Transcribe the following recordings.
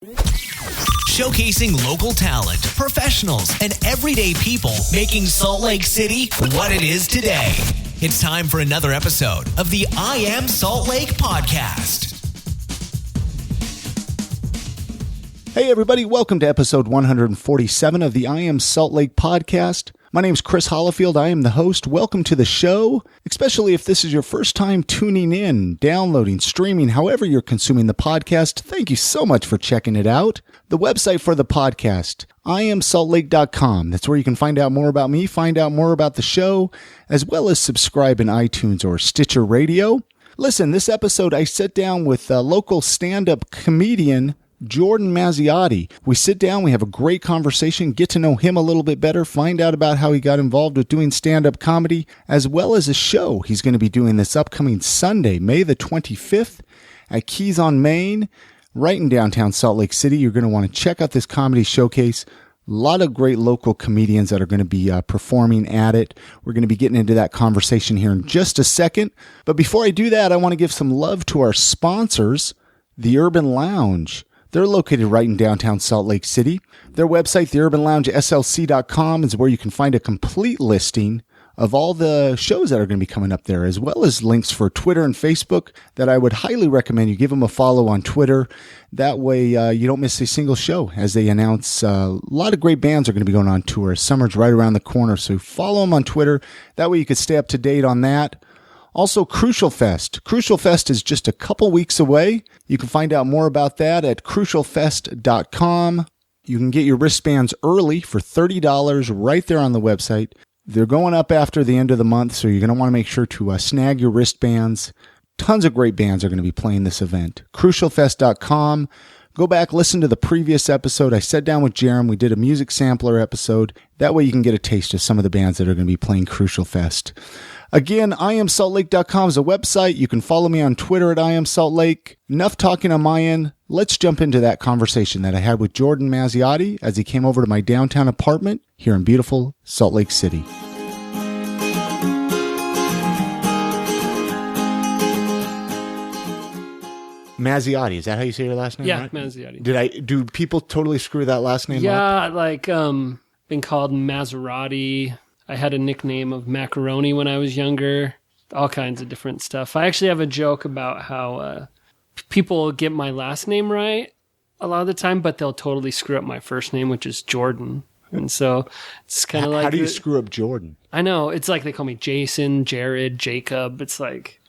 Showcasing local talent, professionals, and everyday people making Salt Lake City what it is today. It's time for another episode of the I Am Salt Lake podcast. Hey everybody, welcome to episode 147 of the I Am Salt Lake podcast. My name's Chris Hollifield. I am the host. Welcome to the show, especially if this is your first time tuning in, downloading, streaming, however you're consuming the podcast. Thank you so much for checking it out. The website for the podcast, iamsaltlake.com. That's where you can find out more about me, find out more about the show, as well as subscribe in iTunes or Stitcher Radio. Listen, this episode I sit down with a local stand-up comedian, Jordon Mazziotti. We sit down, we have a great conversation, get to know him a little bit better, find out about how he got involved with doing stand-up comedy, as well as a show he's going to be doing this upcoming Sunday, May the 25th at Keys on Main, right in downtown Salt Lake City. You're going to want to check out this comedy showcase. A lot of great local comedians that are going to be performing at it. We're going to be getting into that conversation here in just a second. But before I do that, I want to give some love to our sponsors, The Urban Lounge. They're located right in downtown Salt Lake City. Their website, theurbanloungeslc.com, is where you can find a complete listing of all the shows that are going to be coming up there, as well as links for Twitter and Facebook that I would highly recommend you give them a follow on Twitter. That way you don't miss a single show as they announce a lot of great bands are going to be going on tour. Summer's right around the corner, so follow them on Twitter. That way you can stay up to date on that. Also, Crucial Fest. Crucial Fest is just a couple weeks away. You can find out more about that at crucialfest.com. You can get your wristbands early for $30 right there on the website. They're going up after the end of the month, so you're going to want to make sure to snag your wristbands. Tons of great bands are going to be playing this event. Crucialfest.com. Go back, listen to the previous episode. I sat down with Jerem. We did a music sampler episode. That way you can get a taste of some of the bands that are going to be playing Crucial Fest. Again, iamsaltlake.com is a website. You can follow me on Twitter at iamsaltlake. Enough talking on my end. Let's jump into that conversation that I had with Jordon Mazziotti as he came over to my downtown apartment here in beautiful Salt Lake City. Mazziotti, is that how you say your last name? Yeah, right? Mazziotti. Do people totally screw that last name up? Yeah, like been called Maserati. I had a nickname of Macaroni when I was younger. All kinds of different stuff. I actually have a joke about how people get my last name right a lot of the time, but they'll totally screw up my first name, which is Jordan. And so it's kind of like... How do you screw up Jordan? I know. It's like they call me Jason, Jared, Jacob. It's like...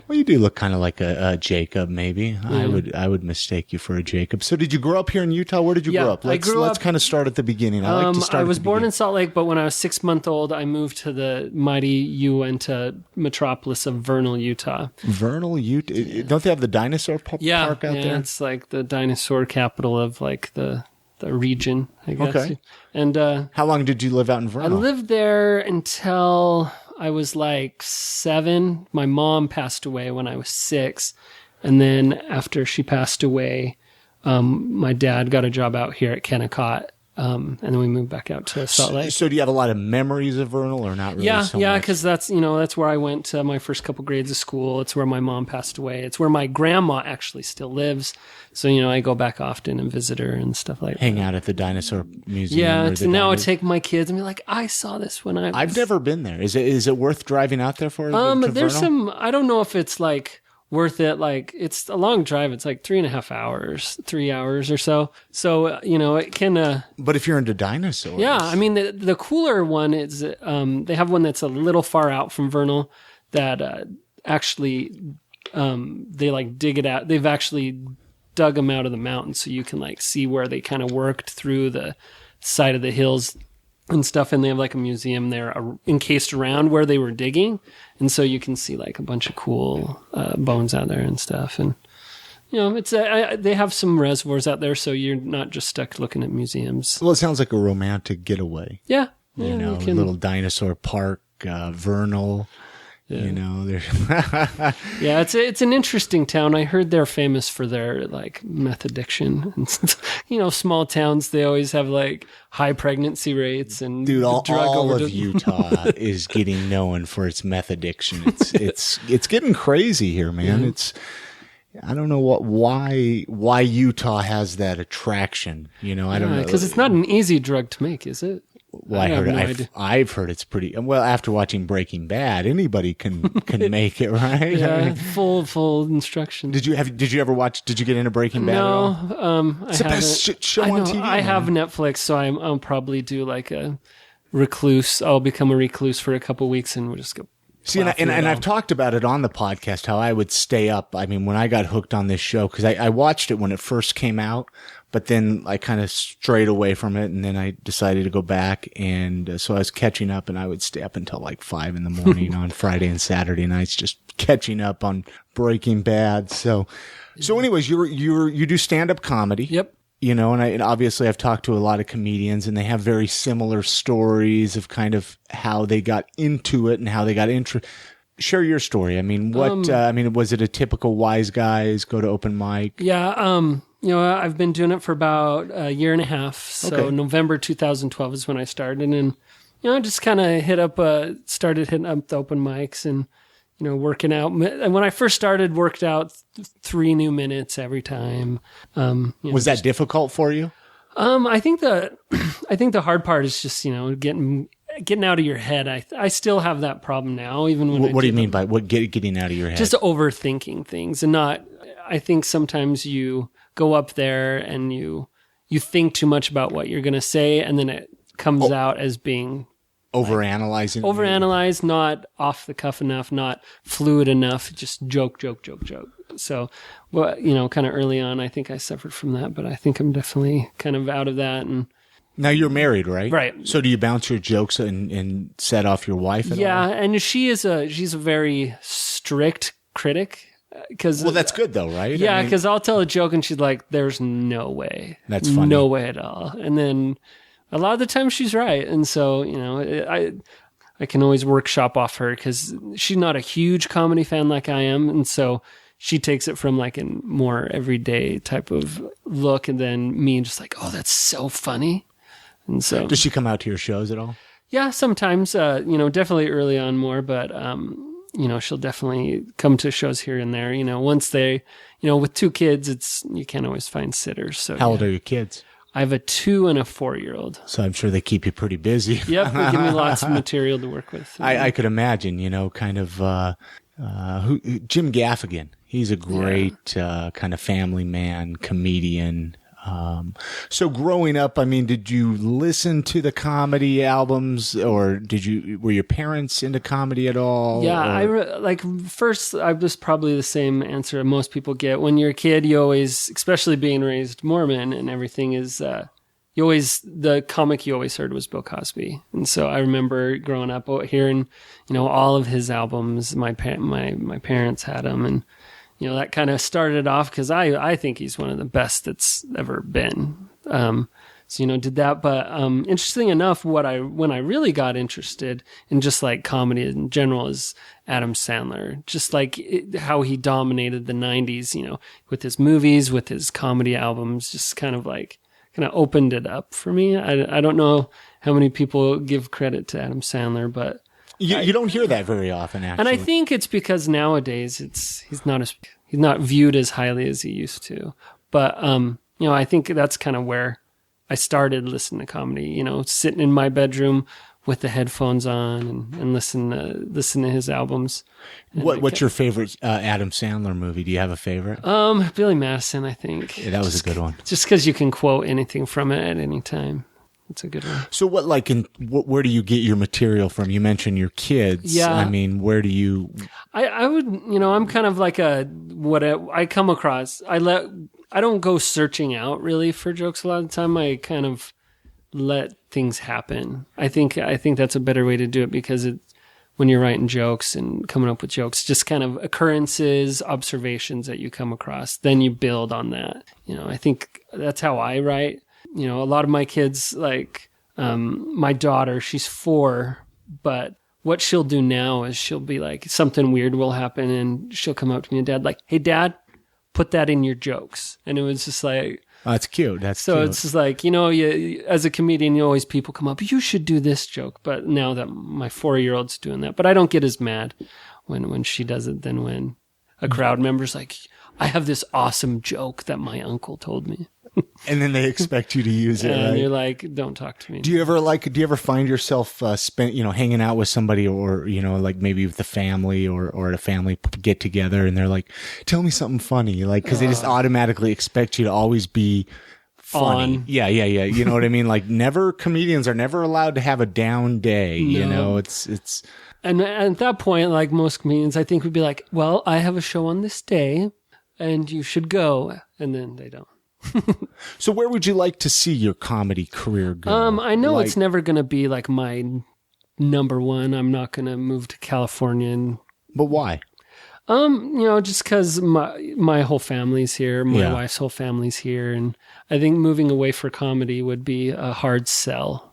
Well, you do look kind of like a Jacob, maybe. Yeah. I would mistake you for a Jacob. So did you grow up here in Utah? Where did you grow up? Let's kind of start at the beginning. I like to start I was born in Salt Lake, but when I was 6 months old, I moved to the mighty Uinta metropolis of Vernal, Utah. Vernal, Utah? Yeah. Don't they have the dinosaur park out there? Yeah, it's like the dinosaur capital of like the region, I guess. Okay. And how long did you live out in Vernal? I lived there until I was like 7. My mom passed away when I was 6. And then after she passed away, my dad got a job out here at Kennecott. And then we moved back out to Salt Lake. So do you have a lot of memories of Vernal or not really? Yeah, because that's where I went to my first couple grades of school. It's where my mom passed away. It's where my grandma actually still lives. So, I go back often and visit her and stuff like that. Hang out at the dinosaur museum. Yeah, now I take my kids and be like, I saw this when I was... I've never been there. Is it worth driving out there for? There's some... I don't know if it's like worth it. Like, it's a long drive. It's like 3.5 hours, 3 hours or so. So, it can... But if you're into dinosaurs... Yeah, I mean, the cooler one is... they have one that's a little far out from Vernal that actually... they like dig it out. They've actually dug them out of the mountain so you can like see where they kind of worked through the side of the hills and stuff. And they have like a museum there encased around where they were digging. And so you can see like a bunch of cool bones out there and stuff. And, it's they have some reservoirs out there, so you're not just stuck looking at museums. Well, it sounds like a romantic getaway. Yeah. A little dinosaur park, Vernal. Yeah. Yeah, it's an interesting town. I heard they're famous for their like meth addiction. And, small towns, they always have like high pregnancy rates and all of Utah is getting known for its meth addiction. It's getting crazy here, man. I don't know why Utah has that attraction. You know, I don't know. Because it's not an easy drug to make, is it? Well, I've heard it's pretty well. After watching Breaking Bad, anybody can make it, right? Yeah, full instructions. Did you get into Breaking Bad at all? No, it's the best show on TV. I have Netflix, so I'll probably do like a recluse. I'll become a recluse for a couple weeks, and we'll just go. See, and I've talked about it on the podcast, how I would stay up. I mean, when I got hooked on this show, because I watched it when it first came out, but then I kind of strayed away from it, and then I decided to go back, and so I was catching up, and I would stay up until like 5 a.m. on Friday and Saturday nights, just catching up on Breaking Bad. So anyways, you do stand-up comedy. Yep. You know, and obviously I've talked to a lot of comedians, and they have very similar stories of kind of how they got into it and how they got Share your story. I mean, was it a typical wise guys go to open mic? Yeah. You know, I've been doing it for about a year and a half. So okay. November 2012 is when I started, and you know, just kind of started hitting up the open mics and, you know, working out. And when I first started, worked out 3 new minutes every time. Was that difficult for you? I think the hard part is just, you know, getting out of your head. I still have that problem now, even when. What do you mean by getting out of your head? Just overthinking things, and not. I think sometimes you go up there and you think too much about what you're going to say, and then it comes out as being overanalyzed, not off the cuff enough, not fluid enough, just joke. So, well, you know, kind of early on, I think I suffered from that, but I think I'm definitely kind of out of that. And now you're married, right? Right. So do you bounce your jokes and set off your wife at all? Yeah, and she's a very strict critic. Well, that's good though, right? Yeah, because I'll tell a joke and she's like, "There's no way." That's funny. No way at all. And then a lot of the time she's right, and so you know, I can always workshop off her because she's not a huge comedy fan like I am, and so she takes it from like a more everyday type of look, and then me just like, "Oh, that's so funny." And so, does she come out to your shows at all? Yeah, sometimes. You know, definitely early on more, but. You know, she'll definitely come to shows here and there. You know, once they, you know, with 2 kids, you can't always find sitters. So how old are your kids? I have a 2 and a 4-year-old. So I'm sure they keep you pretty busy. Yep, they give me lots of material to work with. I could imagine, you know, kind of Jim Gaffigan. He's a great kind of family man, comedian. So growing up, I mean, did you listen to the comedy albums, or were your parents into comedy at all? Yeah, first, I was probably the same answer most people get. When you're a kid, you always, especially being raised Mormon and everything, is the comic you always heard was Bill Cosby. And so I remember growing up hearing, you know, all of his albums. My parents had them, and you know, that kind of started off because I think he's one of the best that's ever been. So, you know, did that. But interesting enough, when I really got interested in just like comedy in general is Adam Sandler. Just like how he dominated the 90s, you know, with his movies, with his comedy albums, just kind of opened it up for me. I don't know how many people give credit to Adam Sandler, but you don't hear that very often, actually. And I think it's because nowadays he's not viewed as highly as he used to. But you know, I think that's kind of where I started listening to comedy. You know, sitting in my bedroom with the headphones on and listen to his albums. What's your favorite Adam Sandler movie? Do you have a favorite? Billy Madison, I think. Yeah, that was a good one. Just because you can quote anything from it at any time. It's a good one. So where do you get your material from? You mentioned your kids. Yeah. I mean, where do you... I would, you know, I'm kind of like I come across. I don't go searching out really for jokes a lot of the time. I kind of let things happen. I think that's a better way to do it because when you're writing jokes and coming up with jokes, just kind of occurrences, observations that you come across, then you build on that. You know, I think that's how I write. You know, a lot of my kids, like my daughter, she's 4, but what she'll do now is she'll be like, something weird will happen and she'll come up to me and Dad, like, "Hey, Dad, put that in your jokes." And it was just like... Oh, that's cute. So cute. It's just like, you know, as a comedian, people come up, "You should do this joke." But now that my 4-year-old's doing that, but I don't get as mad when she does it than when a crowd member's like, I have this awesome joke that my uncle told me. And then they expect you to use it, And right? you're like, don't talk to me. Do you ever find yourself hanging out with somebody, or like maybe with the family or at a family get together, and they're like, tell me something funny, like, because they just automatically expect you to always be funny. On. Yeah. You know what I mean? Like, comedians are never allowed to have a down day. No. You know, it's. And at that point, like most comedians, I think would be like, well, I have a show on this day and you should go. And then they don't. So where would you like to see your comedy career go? I know it's never going to be like my number one. I'm not going to move to California. But why? Just because my whole family's here, my wife's whole family's here, and I think moving away for comedy would be a hard sell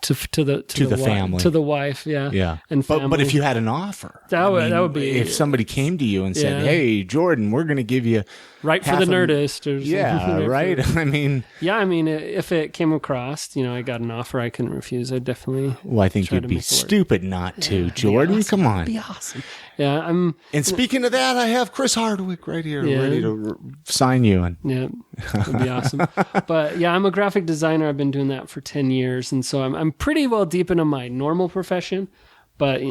to the family, to the wife, yeah. And but if you had an offer, that would be, if somebody came to you and said, "Hey, Jordan, we're going to give you right for the Nerdist," or something, right? If it came across, I got an offer I couldn't refuse, I'd definitely. Well, I think you'd be stupid not to, Jordan. Awesome. Come on, that'd be awesome. Yeah, I'm. And speaking of that, I have Chris Hardwick right here, ready to sign you. And that'd be awesome. But yeah, I'm a graphic designer. I've been doing that for 10 years, and so I'm pretty well deep into my normal profession. But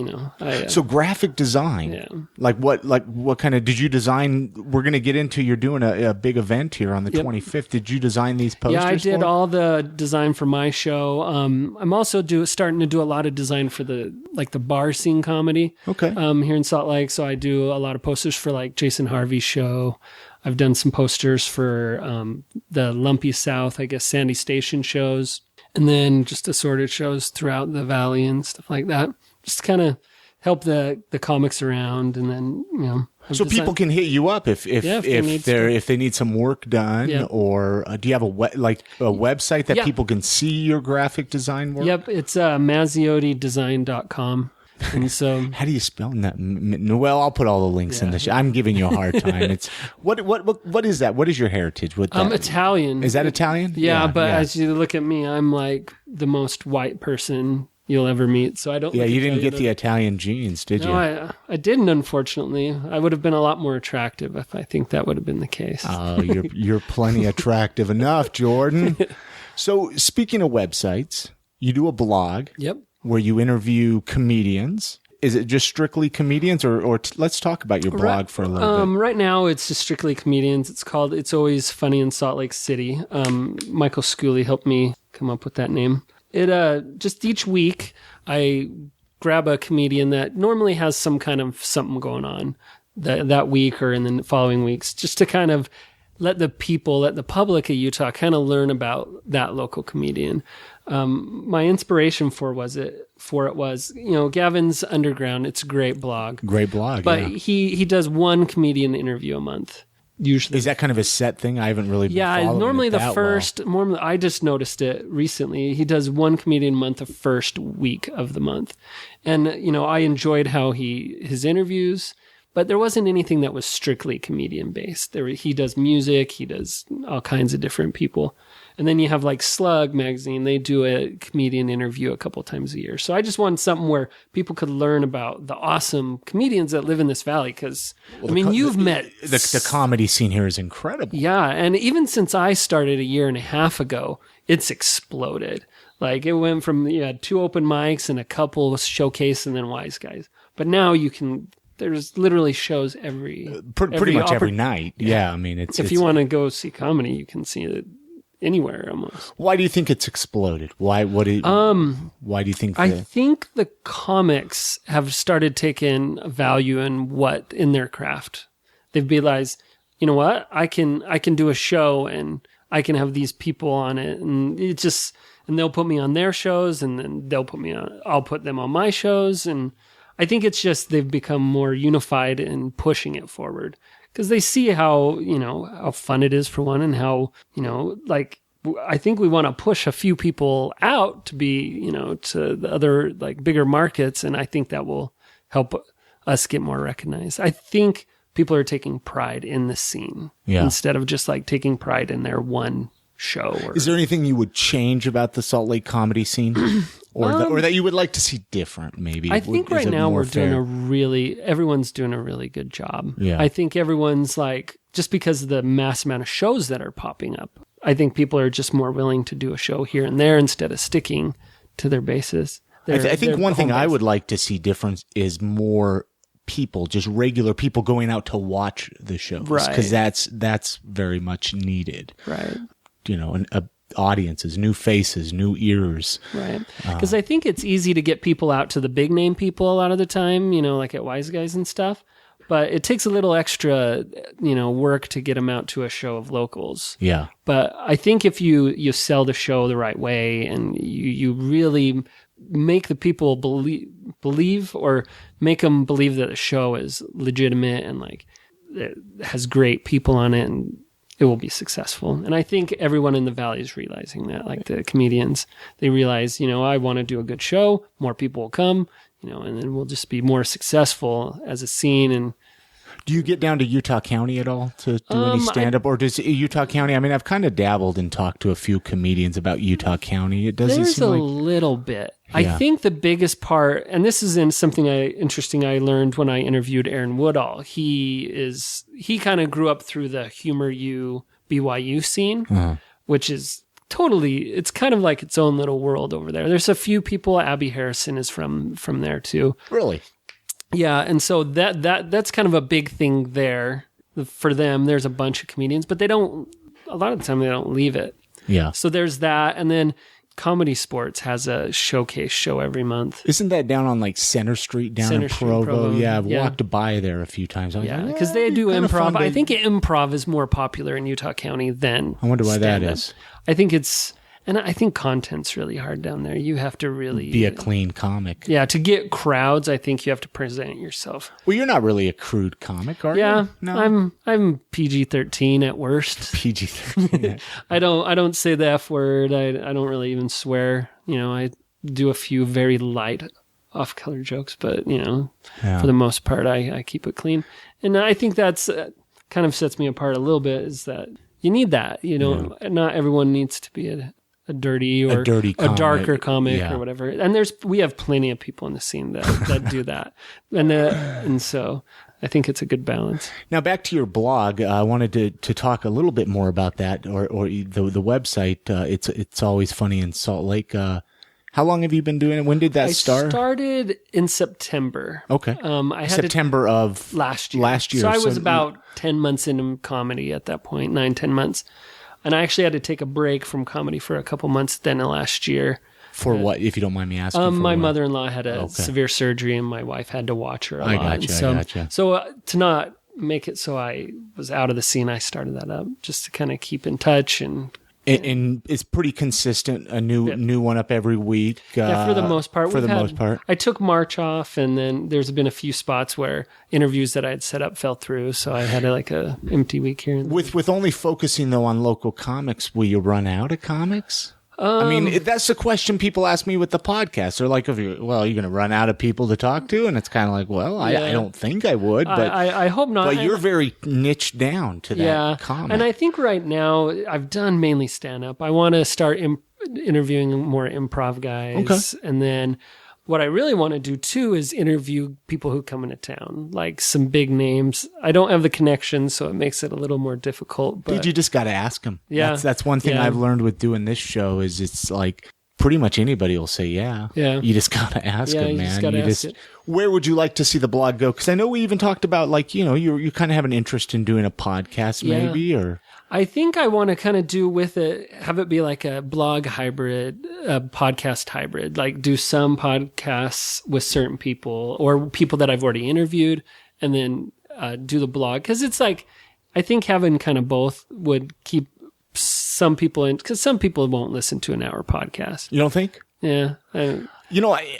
so graphic design, like what kind of did you design? We're going to get into. You're doing a big event here on the 25th. Did you design these posters? Yeah, I did all the design for my show. I'm also starting to do a lot of design for the bar scene comedy. Okay. Here in Salt Lake, so I do a lot of posters for like Jason Harvey's show. I've done some posters for the Lumpy South, I guess, Sandy Station shows, and then just assorted shows throughout the valley and stuff like that. Just kind of help the comics around, and then so people can hit you up if they need some work done, or do you have a website that people can see your graphic design work? Yep, it's MazziottDesign.com. And so, how do you spell that? Well, I'll put all the links in the show. I'm giving you a hard time. It's what is that? What is your heritage? I'm Italian. Is that Italian? Yeah, but as you look at me, I'm like the most white person you'll ever meet. So I don't. Yeah, you didn't get the Italian genes, did you? No, I didn't. Unfortunately, I would have been a lot more attractive if I think that would have been the case. Oh, you're plenty attractive enough, Jordan. So speaking of websites, you do a blog. Yep. Where you interview comedians. Is it just strictly comedians, or let's talk about your blog for a little bit. Right now, it's just strictly comedians. It's called It's Always Funny in Salt Lake City. Michael Schooley helped me come up with that name. It just each week, I grab a comedian that normally has some kind of something going on that week or in the following weeks, just to kind of let the public of Utah kind of learn about that local comedian. My inspiration for it was Gavin's Underground. It's a great blog. Great blog. But he does one comedian interview a month. Usually. Is that kind of a set thing? I haven't really been following normally it that normally I just noticed it recently. He does one comedian a month the first week of the month. And I enjoyed how his interviews, but there wasn't anything that was strictly comedian based. He does music, he does all kinds of different people. And then you have like Slug magazine. They do a comedian interview a couple times a year. So I just wanted something where people could learn about the awesome comedians that live in this valley. Because, you've met... The comedy scene here is incredible. Yeah. And even since I started a year and a half ago, it's exploded. Like it went from, you had 2 open mics and a couple showcase and then Wise Guys. But now there's literally shows pretty much every night. Yeah. If you want to go see comedy, you can see it anywhere almost. Why do you think it's exploded? Why do you think? I think the comics have started taking value in their craft. They've realized, you know what, I can do a show and I can have these people on it, and they'll put me on their shows, and then I'll put them on my shows, and I think it's just they've become more unified in pushing it forward. Because they see how fun it is for one, and how, I think we want to push a few people out to be, to the other bigger markets. And I think that will help us get more recognized. I think people are taking pride in the scene instead of just taking pride in their one show. Is there anything you would change about the Salt Lake comedy scene? Or that you would like to see different, maybe? I think right now everyone's doing a really good job. Yeah. I think everyone's just because of the mass amount of shows that are popping up. I think people are just more willing to do a show here and there instead of sticking to their bases. I think one thing I would like to see different is more people, just regular people going out to watch the shows. Right. Because that's very much needed. Right. Audiences, new faces, new ears. Right. Because I think it's easy to get people out to the big name people a lot of the time, like at Wise Guys and stuff. But it takes a little extra, work to get them out to a show of locals. Yeah. But I think if you sell the show the right way and you really make the people believe or make them believe that the show is legitimate and like it has great people on it, and it will be successful. And I think everyone in the Valley is realizing that, like the comedians, they realize, I want to do a good show, more people will come, and then we'll just be more successful as a scene. And do you get down to Utah County at all to do any stand-up? Or does Utah County, I mean, I've kind of dabbled and talked to a few comedians about Utah County. It doesn't there's seem a like... little bit. Yeah. I think the biggest part, and this is something interesting I learned when I interviewed Aaron Woodall. He kind of grew up through the Humor U BYU scene, which is totally, it's kind of like its own little world over there. There's a few people. Abby Harrison is from there too. Really? Yeah, and so that's kind of a big thing there for them. There's a bunch of comedians, but a lot of the time they don't leave it. Yeah. So there's that, and then Comedy Sports has a showcase show every month. Isn't that down on like Center Street in Provo? Yeah, I've walked by there a few times. Because they do improv. I think improv is more popular in Utah County than I wonder why stand-up. that is. I think content's really hard down there. You have to really be a clean comic. Yeah, to get crowds, I think you have to present yourself. Well, you're not really a crude comic, are you? Yeah, no. I'm PG-13 at worst. PG-13. I don't say the F word. I don't really even swear. I do a few very light off-color jokes, but for the most part, I keep it clean. And I think that's kind of sets me apart a little bit. Is that you need that? Not everyone needs to be a dirty or a darker comic or whatever. And we have plenty of people in the scene that do that. And so I think it's a good balance. Now back to your blog. I wanted to talk a little bit more about that or the website. It's Always Funny in Salt Lake. How long have you been doing it? When did that start? I started in September. Okay. I had September of last year. So I was about 10 months into comedy at that point, 9-10 months. And I actually had to take a break from comedy for a couple months then last year. For what, if you don't mind me asking? My mother-in-law had a severe surgery, and my wife had to watch her a lot. I gotcha. So to not make it so I was out of the scene, I started that up just to kind of keep in touch and it's pretty consistent. A new one up every week. For the most part. Most part, I took March off, and then there's been a few spots where interviews that I had set up fell through, so I had a empty week here. With only focusing though on local comics, will you run out of comics? I mean, that's the question people ask me with the podcast. They're like, you're going to run out of people to talk to? And it's kind of like, I don't think I would. But I hope not. But you're very niched down to that comic. And I think right now, I've done mainly stand-up. I want to start interviewing more improv guys. Okay. And then what I really want to do, too, is interview people who come into town, like some big names. I don't have the connections, so it makes it a little more difficult. But dude, you just got to ask them. Yeah. That's one thing I've learned with doing this show is it's like pretty much anybody will say yeah. Yeah. You just got to ask them, man. You just got to ask it. Where would you like to see the blog go? Because I know we even talked about you kind of have an interest in doing a podcast maybe or... I think I want to kind of do with it, have it be like a blog hybrid, a podcast hybrid, like do some podcasts with certain people or people that I've already interviewed and then do the blog. Because it's like, I think having kind of both would keep some people in, because some people won't listen to an hour podcast. You don't think? Yeah.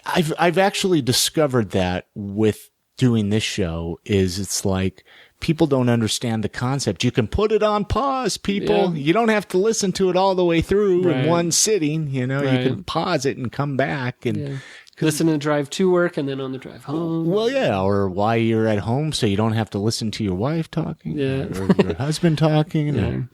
I've actually discovered that with doing this show it's like, people don't understand the concept. You can put it on pause, people. Yeah. You don't have to listen to it all the way through in one sitting. You can pause it and come back and listen to the drive to work and then on the drive home. Well, or while you're at home, so you don't have to listen to your wife talking or your husband talking.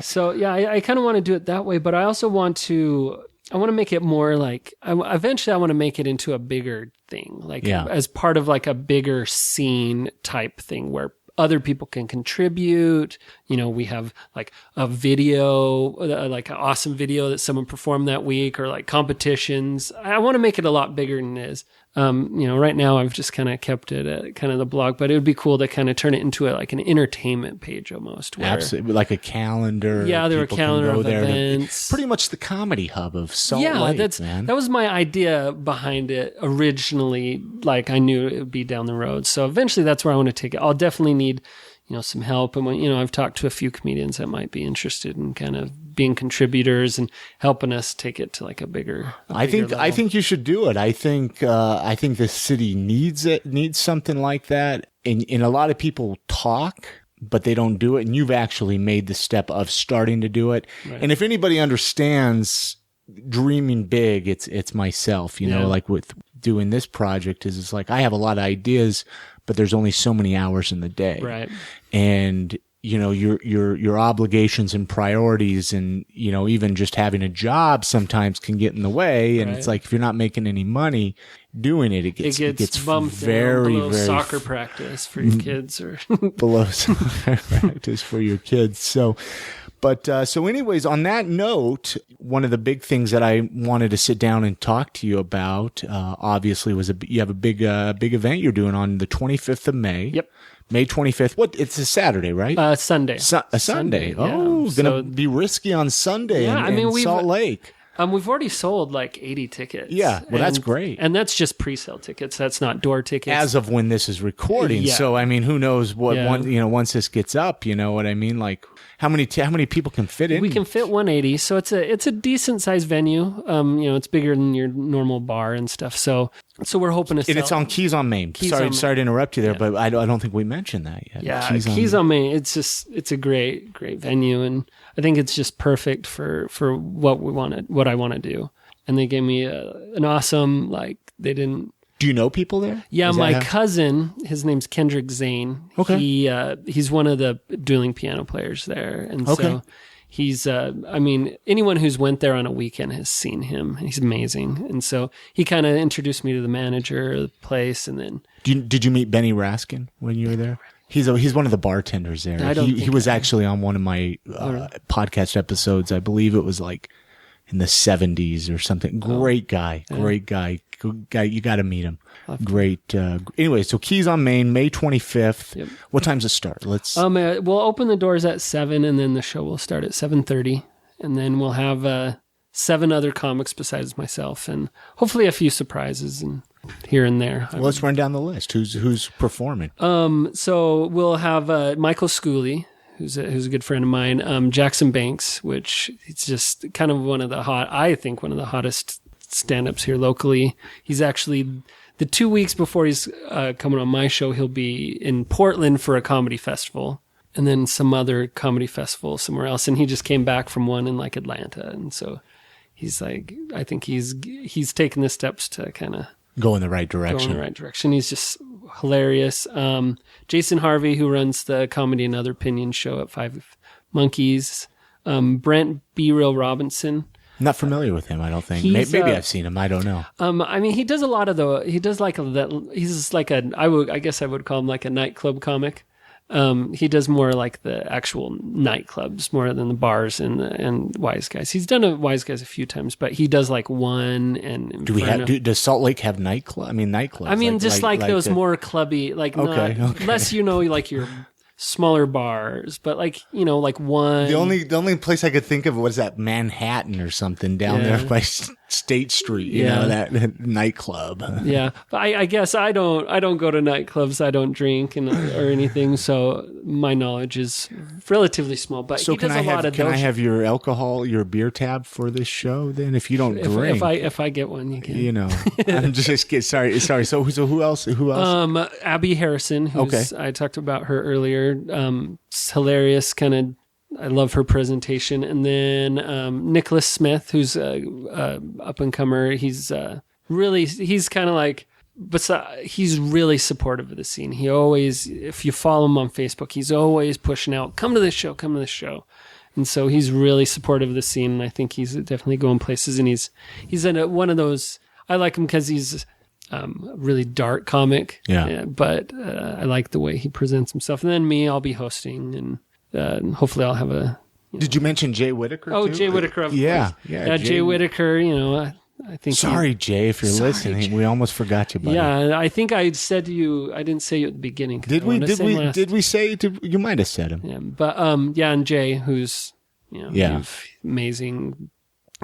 So I kind of want to do it that way, but I also want to make it more like, eventually I want to make it into a bigger thing, as part of like a bigger scene type thing where other people can contribute. We have like a video, like an awesome video that someone performed that week, or like competitions. I want to make it a lot bigger than it is. Right now I've just kind of kept it at kind of the blog, but it would be cool to kind of turn it into like an entertainment page almost. Absolutely, like a calendar. Yeah, there are a calendar of events. Pretty much the comedy hub of Salt Lake, man. That was my idea behind it originally. Like I knew it would be down the road, so eventually that's where I want to take it. I'll definitely need some help, and I've talked to a few comedians that might be interested in kind of being contributors and helping us take it to like a bigger level. I think you should do it. I think the city needs something like that. And a lot of people talk, but they don't do it. And you've actually made the step of starting to do it. Right. And if anybody understands dreaming big, it's myself, like with doing this project it's like, I have a lot of ideas, but there's only so many hours in the day. Right. And your obligations and priorities, and even just having a job sometimes can get in the way. And It's like, if you're not making any money doing it, it gets bumped very, below very soccer practice for your kids, or below soccer practice for your kids. So anyways, on that note, one of the big things that I wanted to sit down and talk to you about, obviously, was you have a big event you're doing on the 25th of May. Yep. May 25th. What? It's a Saturday, right? Sunday. Sunday. Oh, yeah. Gonna be risky on Sunday in Salt Lake. We've already sold like 80 tickets. Yeah, well, that's great. And that's just pre-sale tickets. That's not door tickets. As of when this is recording. Yeah. So, I mean, who knows what once this gets up, you know what I mean? Like, how many people can fit in? We can fit 180. So it's a decent sized venue. It's bigger than your normal bar and stuff. So we're hoping to sell. And it's on Keys on Main. Sorry to interrupt you there, but I don't think we mentioned that yet. Yeah, Keys on Main. It's a great venue, and I think it's just perfect for what I want to do. And they gave me an awesome, they didn't. Do you know people there? Yeah, my cousin, his name's Kendrick Zane. Okay. He's one of the dueling piano players there. And so he's, anyone who's went there on a weekend has seen him. He's amazing. And so he kind of introduced me to the manager of the place. And then. Did you meet Benny Raskin when you were there? He's one of the bartenders there. He was actually on one of my podcast episodes. I believe it was like in the 70s or something. Great guy. Great guy. Good guy. You got to meet him. Great. Anyway, so Keys on Main, May 25th. Yep. What time's it start? We'll open the doors at 7, and then the show will start at 7:30, and then we'll have 7 other comics besides myself, and hopefully a few surprises and here and there. Well, let's run down the list. Who's performing? So we'll have Michael Schooley, who's a good friend of mine. Jackson Banks, which it's just kind of one of the hottest stand-ups here locally. He's actually the 2 weeks before he's coming on my show, he'll be in Portland for a comedy festival, and then some other comedy festival somewhere else. And he just came back from one in Atlanta, and so he's I think he's taken the steps to kind of go in the right direction. He's just hilarious. Jason Harvey, who runs the Comedy and Other Opinions show at Five Monkeys. Brent B. Real Robinson. Not familiar with him, I don't think. Maybe I've seen him. I don't know. He does a lot of I guess I would call him like a nightclub comic. He does more like the actual nightclubs more than the bars and Wise Guys. He's done a Wise Guys a few times, but he does like one and. Does Salt Lake have nightclubs? I mean, nightclubs. Those more clubby, less like your smaller bars, but one. The only place I could think of was that Manhattan or something down there by State Street. You know, that nightclub. Yeah, but I guess I don't go to nightclubs. I don't drink or anything, so my knowledge is relatively small. But so can I have your alcohol, your beer tab for this show? Then, if you don't drink, if I get one, you can. You know, I'm just kidding. Sorry. So who else? Abby Harrison, who's I talked about her earlier. It's hilarious, kind of. I love her presentation. And then Nicholas Smith, who's a up and comer. He's really supportive of the scene. He always, if you follow him on Facebook, he's always pushing out, come to this show. And so he's really supportive of the scene. And I think he's definitely going places. And he's in one of those. I like him because he's really dark comic. Yeah. But I like the way he presents himself. And then me, I'll be hosting, and hopefully I'll have a... Did you mention Jay Whitaker? Oh, too? Jay Whitaker, of course. Yeah. Jay Whitaker, I think... Sorry, Jay, if you're listening. Jay. We almost forgot you, buddy. Yeah, I think I said to you... I didn't say you at the beginning. Did we say... You might have said him. Yeah, but and Jay, who's... amazing...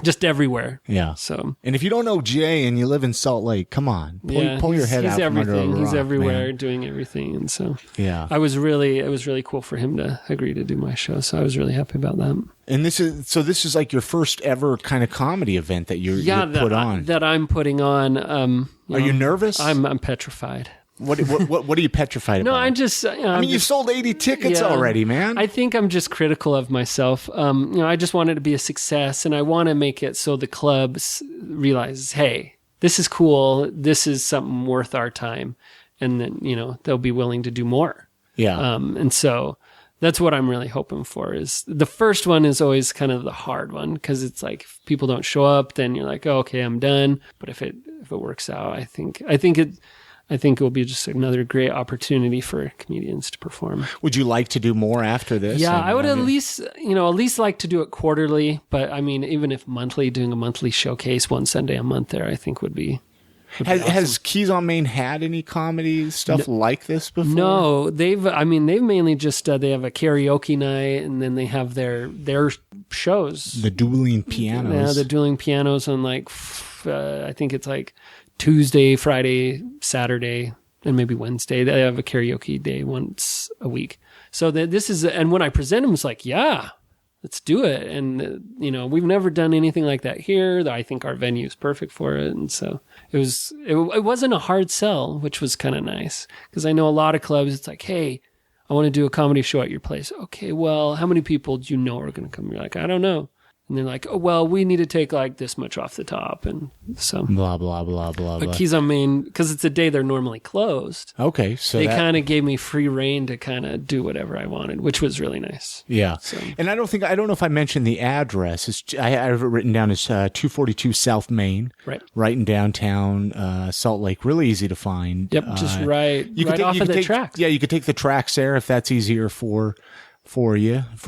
Just everywhere. Yeah. So, and if you don't know Jay and you live in Salt Lake, come on, pull your head out from under a rock. He's everywhere, man. doing everything, and so yeah, it was really cool for him to agree to do my show. So I was really happy about that. And this is like your first ever kind of comedy event that you put on. That I'm putting on. Are you nervous? I'm petrified. What are you petrified about? No, I'm just... you've sold 80 tickets already, man. I think I'm just critical of myself. I just want it to be a success, and I want to make it so the club realizes, hey, this is cool. This is something worth our time. And then, they'll be willing to do more. Yeah. And so that's what I'm really hoping for. Is the first one is always kind of the hard one, because it's like, if people don't show up, then you're like, oh, okay, I'm done. But if it works out, I think it will be just another great opportunity for comedians to perform. Would you like to do more after this? Yeah, I would at least like to do it quarterly. But I mean, even if monthly, doing a monthly showcase one Sunday a month there, I think would be awesome. Has Keys on Main had any comedy stuff like this before? No, they've mainly just they have a karaoke night, and then they have their shows. The dueling pianos. Yeah, the dueling pianos on I think it's like Tuesday, Friday, Saturday, and maybe Wednesday. They have a karaoke day once a week. So this is, and when I present them, it's like, yeah, let's do it. And, we've never done anything like that here. I think our venue is perfect for it. And so it wasn't a hard sell, which was kind of nice, because I know a lot of clubs, it's like, hey, I want to do a comedy show at your place. Okay, well, how many people do you know are going to come? You're like, I don't know. And they're like, oh, well, we need to take like this much off the top. And so blah, blah, blah, blah, but Keys on Main, because it's a day they're normally closed. Okay. So they kind of gave me free reign to kind of do whatever I wanted, which was really nice. Yeah. So. And I don't know if I mentioned the address. I have it written down as 242 South Main. Right in downtown Salt Lake. Really easy to find. Yep. Just right off of the tracks. Yeah. You could take the tracks there if that's easier for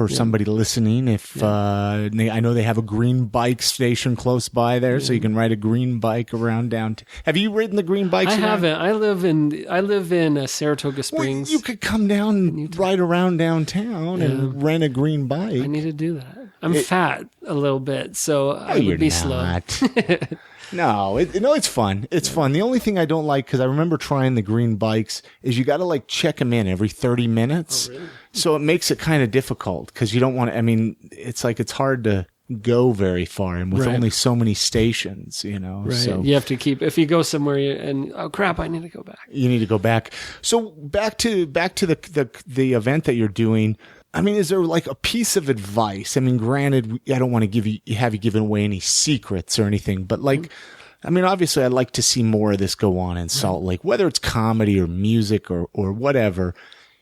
somebody listening. If I know they have a green bike station close by there, so you can ride a green bike around downtown. Have you ridden the green bikes? I haven't. I live in Saratoga Springs. Well, you could come down and ride around downtown and rent a green bike. I need to do that. I'm fat a little bit, so I would be slow. No, it's fun. It's fun. The only thing I don't like, because I remember trying the green bikes, is you got to check them in every 30 minutes. Oh, really? So it makes it kind of difficult, because you don't want to, it's like it's hard to go very far, and with only so many stations, Right. So you have to keep, if you go somewhere and, oh crap, I need to go back. You need to go back. So back to the event that you're doing. Is there a piece of advice? Granted, I don't want to have you giving away any secrets or anything, but obviously I'd like to see more of this go on in Salt Lake, whether it's comedy or music or whatever.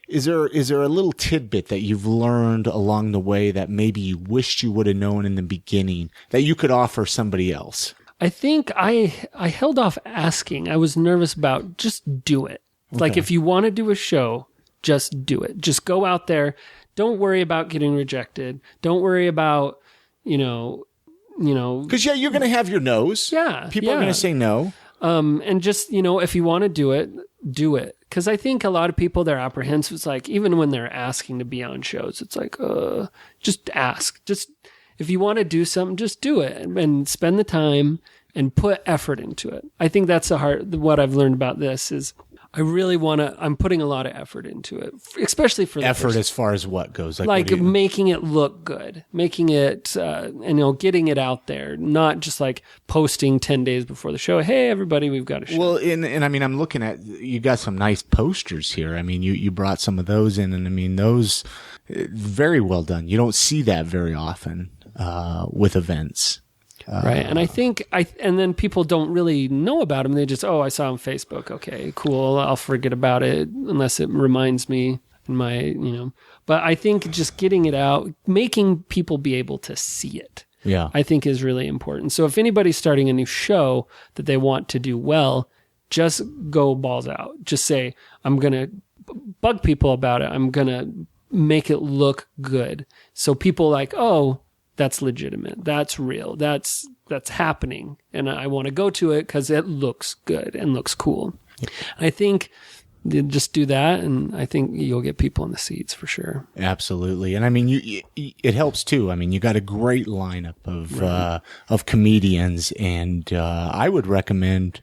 Is there a little tidbit that you've learned along the way that maybe you wished you would have known in the beginning that you could offer somebody else? I think I held off asking. I was nervous about just do it. Okay. If you want to do a show, just do it. Just go out there. Don't worry about getting rejected. Don't worry about, because you're going to have your no's. Yeah. People are going to say no. And just, if you want to do it, do it. Because I think a lot of people, they're apprehensive. It's even when they're asking to be on shows, it's just ask. Just, if you want to do something, just do it and spend the time and put effort into it. I think that's what I've learned about this is I really I'm putting a lot of effort into it, especially for the effort as far as what goes, making it look good, making it, getting it out there, not just posting 10 days before the show. Hey, everybody, we've got a show. Well, and I'm looking at, you got some nice posters here. You brought some of those in, and those very well done. You don't see that very often, with events. Right. And I think and then people don't really know about them. They just, I saw on Facebook. Okay, cool. I'll forget about it unless it reminds me in my, but I think just getting it out, making people be able to see it. Yeah. I think is really important. So if anybody's starting a new show that they want to do well, just go balls out. Just say, I'm going to bug people about it. I'm going to make it look good. So people like, oh, that's legitimate. That's real. That's happening. And I want to go to it because it looks good and looks cool. I think just do that, and I think you'll get people in the seats for sure. Absolutely. And I mean, it helps too. I mean, you got a great lineup of comedians, and I would recommend,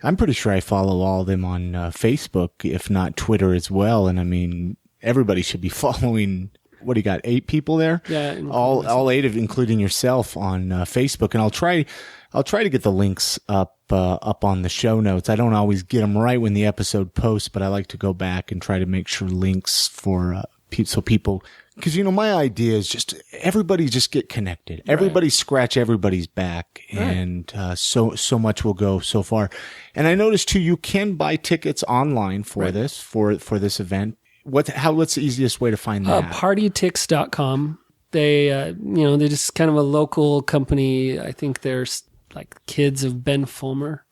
I'm pretty sure I follow all of them on Facebook, if not Twitter as well. And I mean, everybody should be following. What do you got? 8 people there? Yeah. All 8 of, including yourself, on Facebook. And I'll try to get the links up on the show notes. I don't always get them right when the episode posts, but I like to go back and try to make sure links for so people, because my idea is just everybody just get connected. Right. Everybody scratch everybody's back, and so much will go so far. And I noticed too, you can buy tickets online for this for this event. What's the easiest way to find that? Partytix.com. They, they're just kind of a local company. I think there's like kids of Ben Fuller.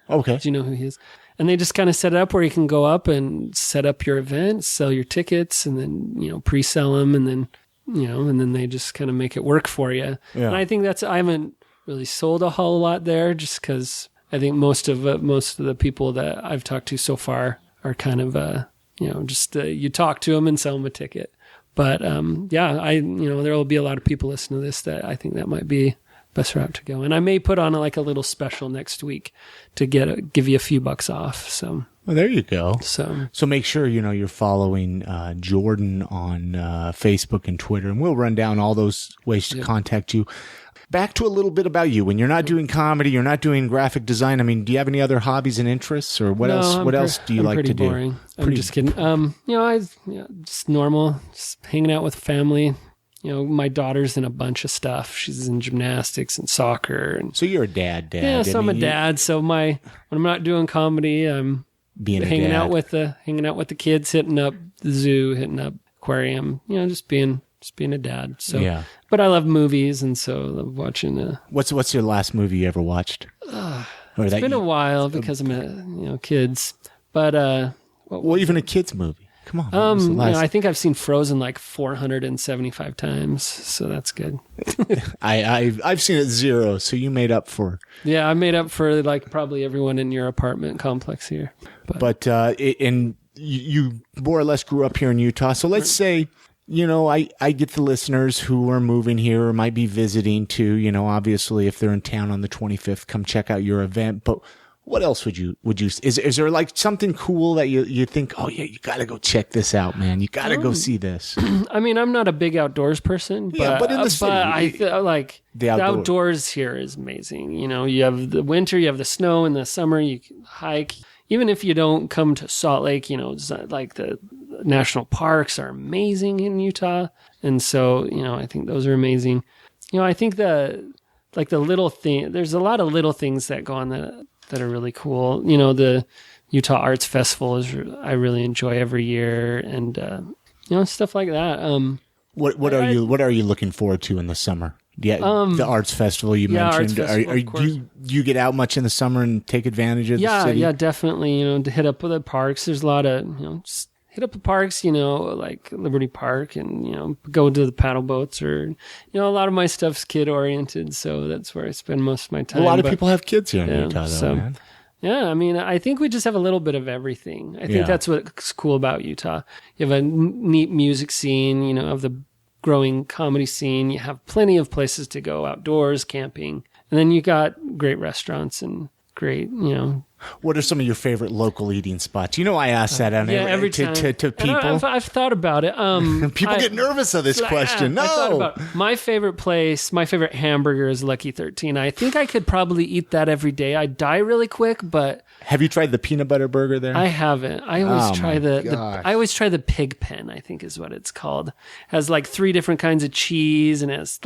Okay. Do you know who he is? And they just kind of set it up where you can go up and set up your event, sell your tickets, and then, pre-sell them. And then, and then they just kind of make it work for you. Yeah. And I think I haven't really sold a whole lot there, just because I think most of the people that I've talked to so far are kind of, you talk to them and sell them a ticket. But, there will be a lot of people listening to this that I think that might be best route to go. And I may put on a little special next week to give you a few bucks off. So, well, there you go. So make sure, you're following, Jordon on, Facebook and Twitter, and we'll run down all those ways to contact you. Back to a little bit about you. When you're not doing comedy, you're not doing graphic design. I mean, do you have any other hobbies and interests, or what else? What else do you like to do? Boring. I'm just kidding. Just normal, just hanging out with family. My daughter's in a bunch of stuff. She's in gymnastics and soccer. And so you're a dad. Yeah, so I'm a dad. So when I'm not doing comedy, I'm hanging out with the kids, hitting up the zoo, hitting up aquarium. Just being a dad. So, yeah. But I love movies, and so I love watching. What's your last movie you ever watched? It's been a while because I'm kids. But even a kids movie. Come on. I think I've seen Frozen 475 times, so that's good. I've seen it 0, so you made up for. Yeah, I made up for probably everyone in your apartment complex here. But and you more or less grew up here in Utah, so let's say. I get the listeners who are moving here or might be visiting too. Obviously, if they're in town on the 25th, come check out your event. But what else would you, is there something cool that you think, oh yeah, you got to go check this out, man. You got to go see this. I mean, I'm not a big outdoors person, but in the city, the outdoors here is amazing. You have the winter, you have the snow, in the summer, you can hike. Even if you don't come to Salt Lake, the national parks are amazing in Utah. And so, I think those are amazing. I think the little thing, there's a lot of little things that go on that are really cool. The Utah Arts Festival I really enjoy every year, and, stuff like that. What are you looking forward to in the summer? Yeah, the arts festival you mentioned. Arts festival, do you get out much in the summer and take advantage of the city? Yeah, definitely. To hit up the parks. There's a lot of just hit up the parks. Like Liberty Park, and go to the paddle boats, or a lot of my stuff's kid oriented, so that's where I spend most of my time. A lot of people have kids here in Utah, though, man. Yeah, I mean, I think we just have a little bit of everything. I think that's what's cool about Utah. You have a neat music scene, of the growing comedy scene. You have plenty of places to go outdoors, camping. And then you got great restaurants and great, What are some of your favorite local eating spots? I ask that every time to people. I've thought about it. People get nervous of this question. I thought about my favorite place. My favorite hamburger is Lucky 13. I think I could probably eat that every day. I die really quick, but have you tried the peanut butter burger there? I haven't. I always try the pig pen, I think is what it's called. It has 3 different kinds of cheese, and it's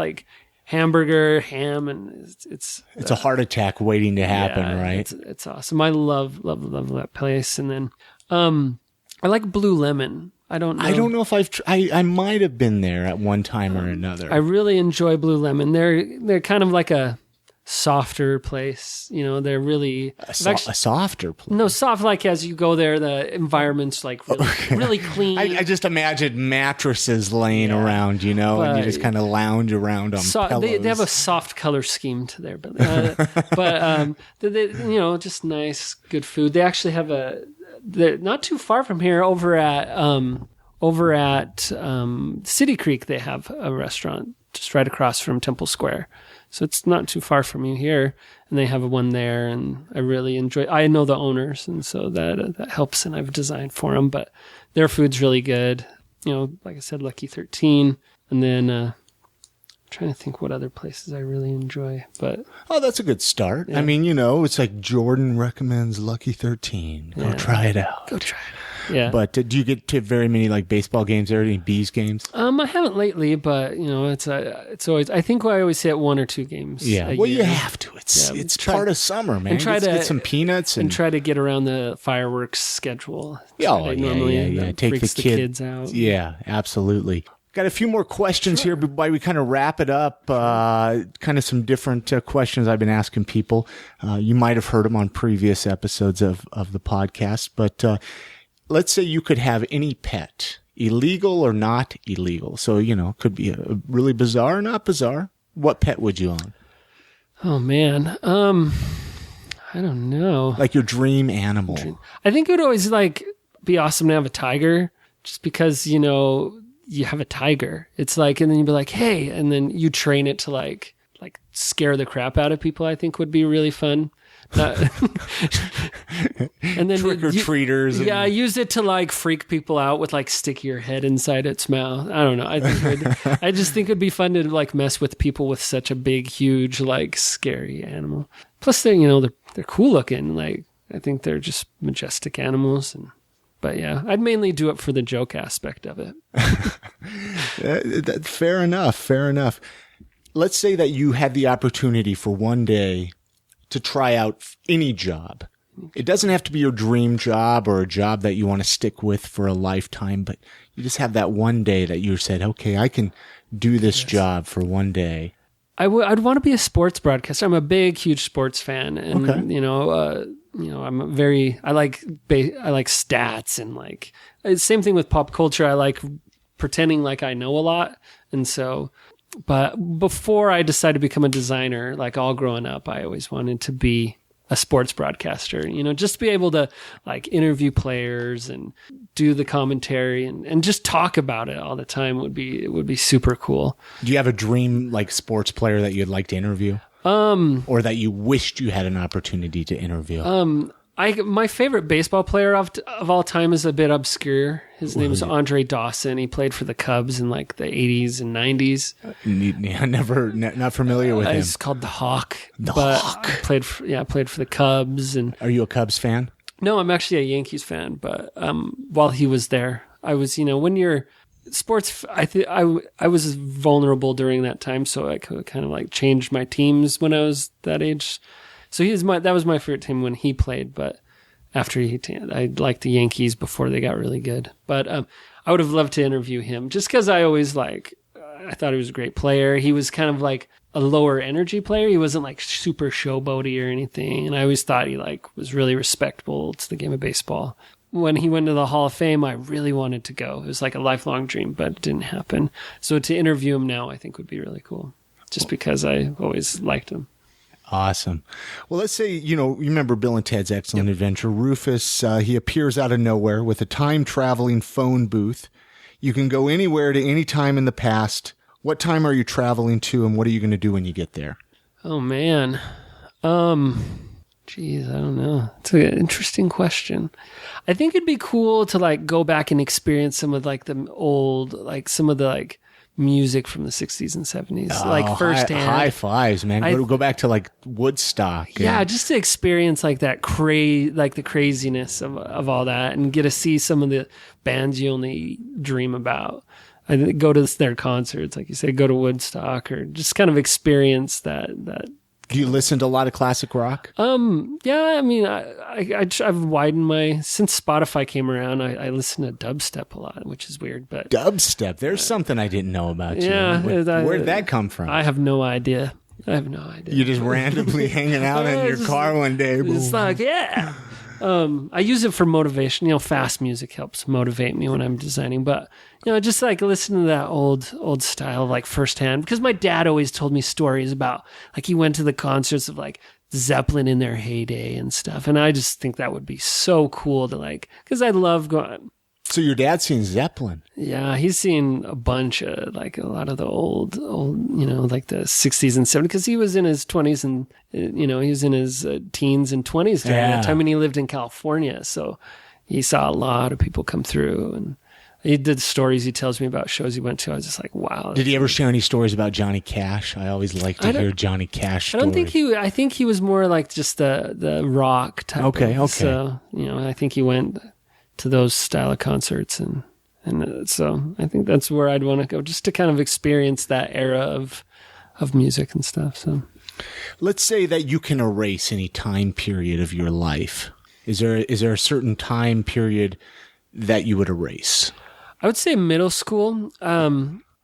hamburger, ham, and it's a heart attack waiting to happen, right? It's awesome. I love that place. And then I like Blue Lemon. I don't know if I might have been there at one time or another. I really enjoy Blue Lemon. They're kind of like a softer place. You know, they're really a softer place. No, soft, like as you go there, the environment's like really, really clean. I just imagine mattresses laying around, you know, and you just kind of lounge around on pillows. They have a soft color scheme to there, but they, you know, just nice, good food. They actually have they're not too far from here over at City Creek. They have a restaurant just right across from Temple Square. So it's not too far from you here, and they have one there, and I really enjoy. I know the owners, and so that helps. And I've designed for them, but their food's really good. You know, like I said, Lucky 13, and then I'm trying to think what other places I really enjoy. But that's a good start. Yeah. I mean, you know, it's like Jordan recommends Lucky 13. Go try it out. Go try it. Yeah. But do you get to very many like baseball games or any Bees games? I haven't lately, but you know, it's always. I think I always hit 1 or 2 games. Yeah. Well, you have to. It's part of summer, man. And try to get some peanuts and try to get around the fireworks schedule. Yeah. Take the kids out. Yeah, absolutely. Got a few more questions here before we kind of wrap it up. Kind of some different questions I've been asking people. You might have heard them on previous episodes of the podcast, but let's say you could have any pet, illegal or not illegal. So, you know, could be a really bizarre or not bizarre. What pet would you own? Oh, man. I don't know. Like your dream animal. I think it would always be awesome to have a tiger just because, you know, you have a tiger. It's like, and then you'd be like, hey, and then you train it to like scare the crap out of people. I think would be really fun. And then trick-or-treaters. Use it to freak people out with stick your head inside its mouth. I don't know. I just think it'd be fun to mess with people with such a big, huge, scary animal. Plus, they're cool looking. I think they're just majestic animals. But yeah, I'd mainly do it for the joke aspect of it. Fair enough. Let's say that you had the opportunity for one day to try out any job. It doesn't have to be your dream job or a job that you want to stick with for a lifetime, but you just have that one day that you said, okay, I can do this job for one day. I'd want to be a sports broadcaster. I'm a big, huge sports fan, and I like stats and same thing with pop culture. I like pretending like I know a lot, and so. But before I decided to become a designer, all growing up, I always wanted to be a sports broadcaster, just to be able to interview players and do the commentary and just talk about it all the time would be super cool. Do you have a dream sports player that you'd like to interview? Or that you wished you had an opportunity to interview? My favorite baseball player of all time is a bit obscure. His name is Andre Dawson. He played for the Cubs in the 80s and 90s. Not familiar with him. It's called the Hawk. Hawk. Played for the Cubs. And are you a Cubs fan? No, I'm actually a Yankees fan. But while he was there, I was. When you're sports, I was vulnerable during that time, so I could kind of changed my teams when I was that age. So that was my favorite team when he played, but after I liked the Yankees before they got really good. But I would have loved to interview him just because I always I thought he was a great player. He was kind of a lower energy player. He wasn't super showboaty or anything, and I always thought he was really respectful to the game of baseball. When he went to the Hall of Fame, I really wanted to go. It was a lifelong dream, but it didn't happen. So to interview him now, I think would be really cool, just because I always liked him. Awesome. Well, let's say, you remember Bill and Ted's Excellent Adventure. Rufus, he appears out of nowhere with a time-traveling phone booth. You can go anywhere to any time in the past. What time are you traveling to, and what are you going to do when you get there? Oh, man. Geez, I don't know. It's an interesting question. I think it'd be cool to, go back and experience some of, the old, some of the, music from the 60s and 70s, firsthand. High fives, man. Go back to Woodstock. Yeah, just to experience the the craziness of all that and get to see some of the bands you only dream about. I go to their concerts, like you said, go to Woodstock or just kind of experience that. Do you listen to a lot of classic rock? Yeah, I mean, I've widened since Spotify came around, I listen to dubstep a lot, which is weird, but. Dubstep? There's something I didn't know about you. Yeah. Where did that come from? I have no idea. I have no idea. You're just randomly hanging out in your car one day. It's like, yeah. I use it for motivation. Fast music helps motivate me when I'm designing. But, just like listen to that old style, like firsthand. Because my dad always told me stories about, like, he went to the concerts of, like, Zeppelin in their heyday and stuff. And I just think that would be so cool to, like, because I love going. So your dad's seen Zeppelin? Yeah, he's seen a bunch of, like, a lot of the old, like the 60s and 70s, because he was in his 20s and, he was in his teens and 20s during that time, and he lived in California. So he saw a lot of people come through, and he did stories he tells me about shows he went to. I was just like, wow. Did he ever share any stories about Johnny Cash? I always like to hear Johnny Cash stories. I think he was more like just the rock type. Okay. So, I think he went to those style of concerts, and so I think that's where I'd want to go, just to kind of experience that era of music and stuff. So let's say that you can erase any time period of your life. Is there a certain time period that you would erase? I would say middle school.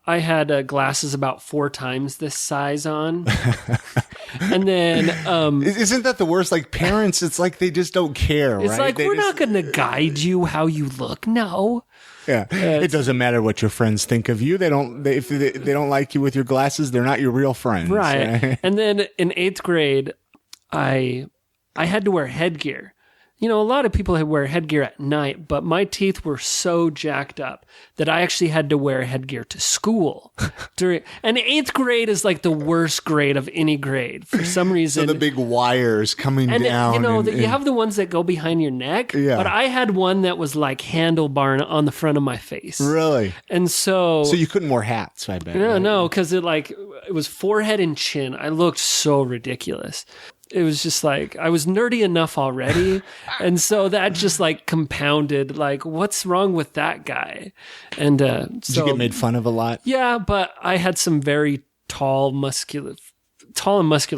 I had glasses about 4 times this size on. And then... Isn't that the worst? Like, parents, it's like they just don't care, it's right? Like, we're not going to guide you how you look. No. Yeah. It doesn't matter what your friends think of you. If they don't like you with your glasses, they're not your real friends. Right. And then in 8th grade, I had to wear headgear. A lot of people wear headgear at night, but my teeth were so jacked up that I actually had to wear headgear to school. And 8th grade is like the worst grade of any grade for some reason. So the big wires coming down. You have the ones that go behind your neck, but I had one that was like handlebar on the front of my face. Really? And so you couldn't wear hats, I bet. No, because it was forehead and chin. I looked so ridiculous. It was just like, I was nerdy enough already. And so that just like compounded, like, what's wrong with that guy? And Did you get made fun of a lot? Yeah, but I had some very tall and muscular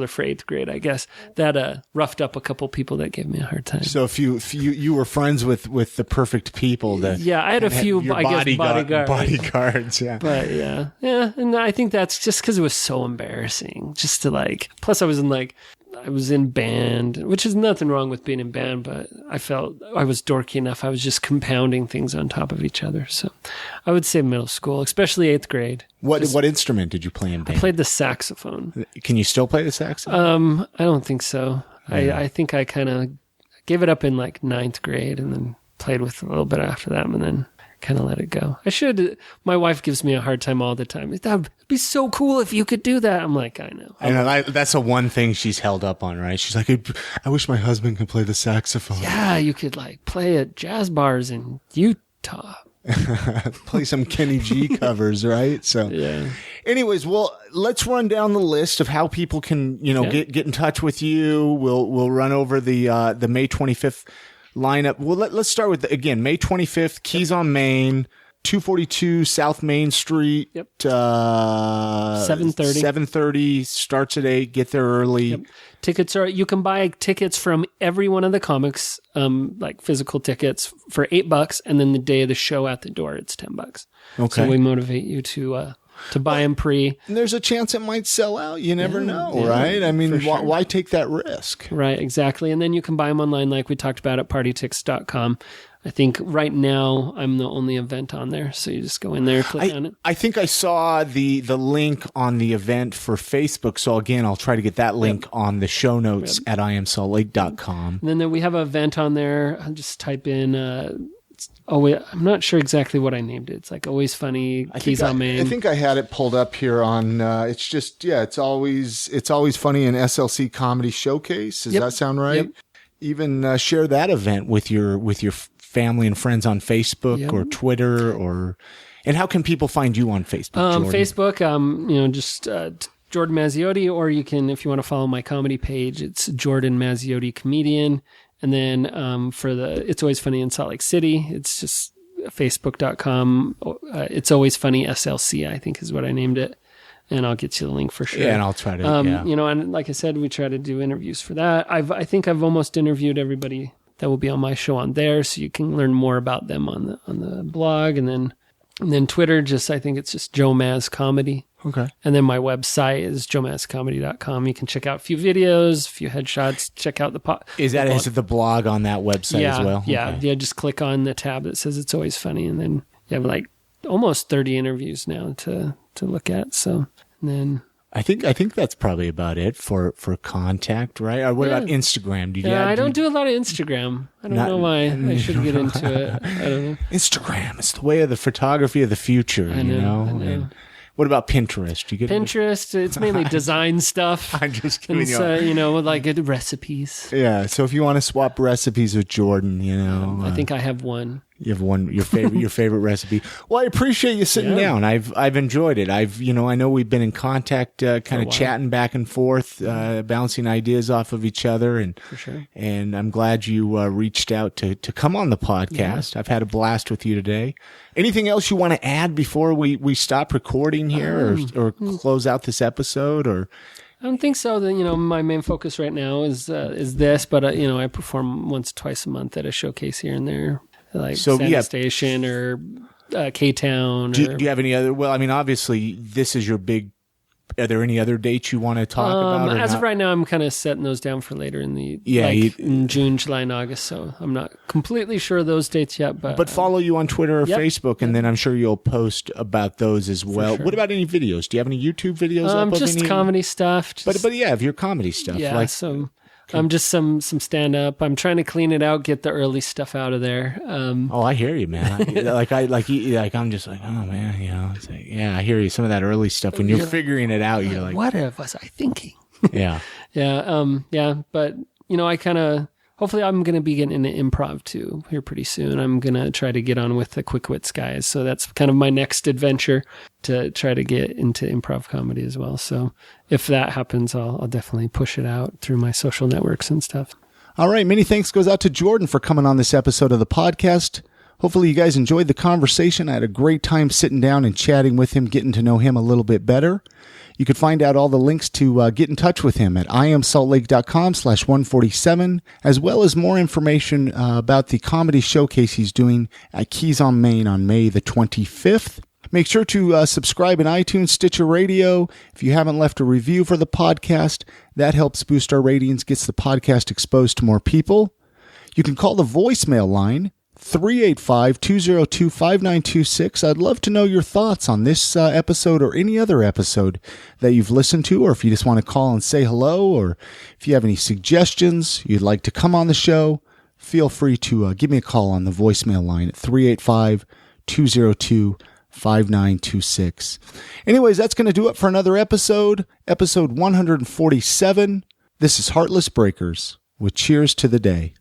for 8th grade, I guess, that roughed up a couple people that gave me a hard time. So if you were friends with the perfect people, I had a few, bodyguards, yeah. But yeah, and I think that's just because it was so embarrassing, just to like. Plus, I was in band, which is nothing wrong with being in band, but I felt I was dorky enough. I was just compounding things on top of each other. So I would say middle school, especially 8th grade. What instrument did you play in band? I played the saxophone. Can you still play the saxophone? I don't think so. Yeah. I think I kind of gave it up in like 9th grade and then played with a little bit after that and then kind of let it go. I should. My wife gives me a hard time all the time. That'd be so cool if you could do that. I'm like, I know. I know. That's the one thing she's held up on, right? She's like, I wish my husband could play the saxophone. Yeah, you could like play at jazz bars in Utah. Play some Kenny G covers, right? So, yeah. Anyways, well, let's run down the list of how people can, get in touch with you. We'll run over the May 25th lineup. Well, let's start with May 25th, Keys on Main, 242 South Main Street. Yep. 7:30. 7:30 starts at 8. Get there early. Yep. Tickets you can buy tickets from every one of the comics, like physical tickets for $8, and then the day of the show at the door, it's $10. Okay. So we motivate you to buy them pre. And there's a chance it might sell out. You never know, right? I mean, sure. why take that risk? Right, exactly. And then you can buy them online like we talked about at partytix.com. I think right now I'm the only event on there. So you just go in there, click on it. I think I saw the link on the event for Facebook. So again, I'll try to get that link on the show notes at iamsaltlake.com. And then we have an event on there. I'll just type in... I'm not sure exactly what I named it. It's like Always Funny, Keys on Main. I think I had it pulled up here on, it's just, it's always funny in SLC Comedy Showcase. Does that sound right? Yep. Even share that event with your family and friends on Facebook or Twitter and how can people find you on Facebook, Jordan? Facebook, just Jordon Mazziotti, or you can, if you want to follow my comedy page, it's Jordon Mazziotti Comedian. And then for It's Always Funny in Salt Lake City, it's just facebook.com. It's Always Funny SLC, I think is what I named it. And I'll get you the link for sure. Yeah, and I'll try to, and like I said, we try to do interviews for that. I think I've almost interviewed everybody that will be on my show on there, so you can learn more about them on the blog. And then Twitter, I think it's just Joe Maz Comedy. Okay. And then my website is joemasscomedy.com. You can check out a few videos, a few headshots, check out the Is it the blog on that website as well? Yeah. Okay. Yeah. Just click on the tab that says It's Always Funny. And then you have like almost 30 interviews now to look at. So, and then I think that's probably about it for contact, right? Or what about Instagram? I don't do a lot of Instagram. I don't know why. I should get into it. I don't know. Instagram is the way of the photography of the future. I know. And what about Pinterest? Do you get Pinterest? It's mainly design stuff. I'm just kidding. Like recipes. Yeah. So if you want to swap recipes with Jordon, I think I have one. You have one, your favorite recipe. Well, I appreciate you sitting down. I've enjoyed it. I know we've been in contact, kind of chatting back and forth, bouncing ideas off of each other, and for sure. And I'm glad you reached out to come on the podcast. Yeah. I've had a blast with you today. Anything else you want to add before we stop recording here, or close out this episode, or? I don't think so. That my main focus right now is this, but I perform once or twice a month at a showcase here and there. Like Santa Station or K-Town. Do you have any other? Well, I mean, obviously, this is your big. Are there any other dates you want to talk about? As of right now, I'm kind of setting those down for later in the in June, July, and August. So I'm not completely sure of those dates yet. But follow you on Twitter or Facebook, and then I'm sure you'll post about those as well. Sure. What about any videos? Do you have any YouTube videos? Just comedy stuff. But if your comedy stuff, yeah. Just some stand up. I'm trying to clean it out, get the early stuff out of there. I hear you, man. I'm just like, oh man, it's like, yeah, I hear you. Some of that early stuff when you're figuring it out, you're like, what was I thinking? Yeah. But I kind of, hopefully I'm going to be getting into improv too here pretty soon. I'm going to try to get on with the Quick Wits guys. So that's kind of my next adventure, to try to get into improv comedy as well. So if that happens, I'll definitely push it out through my social networks and stuff. All right. Many thanks goes out to Jordon for coming on this episode of the podcast. Hopefully you guys enjoyed the conversation. I had a great time sitting down and chatting with him, getting to know him a little bit better. You can find out all the links to get in touch with him at iamsaltlake.com/147, as well as more information about the comedy showcase he's doing at Keys on Main on May the 25th. Make sure to subscribe in iTunes, Stitcher Radio. If you haven't left a review for the podcast, that helps boost our ratings, gets the podcast exposed to more people. You can call the voicemail line, 385-202-5926. I'd love to know your thoughts on this episode or any other episode that you've listened to, or if you just want to call and say hello, or if you have any suggestions you'd like to come on the show, feel free to give me a call on the voicemail line at 385-202-5926. Anyways, that's going to do it for another episode 147. This is Heartless Breakers with Cheers to the Day.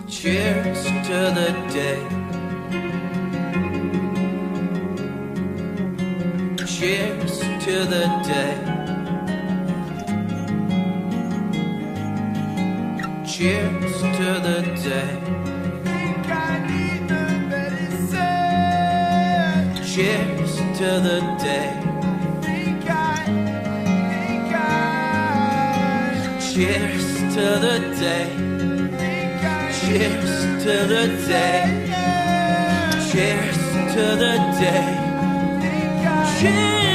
Cheers to the day. Cheers to the day. Cheers to the day. Think I need the medicine. Cheers to the day. Cheers to the day. Cheers to the day. Cheers to the day. Cheers.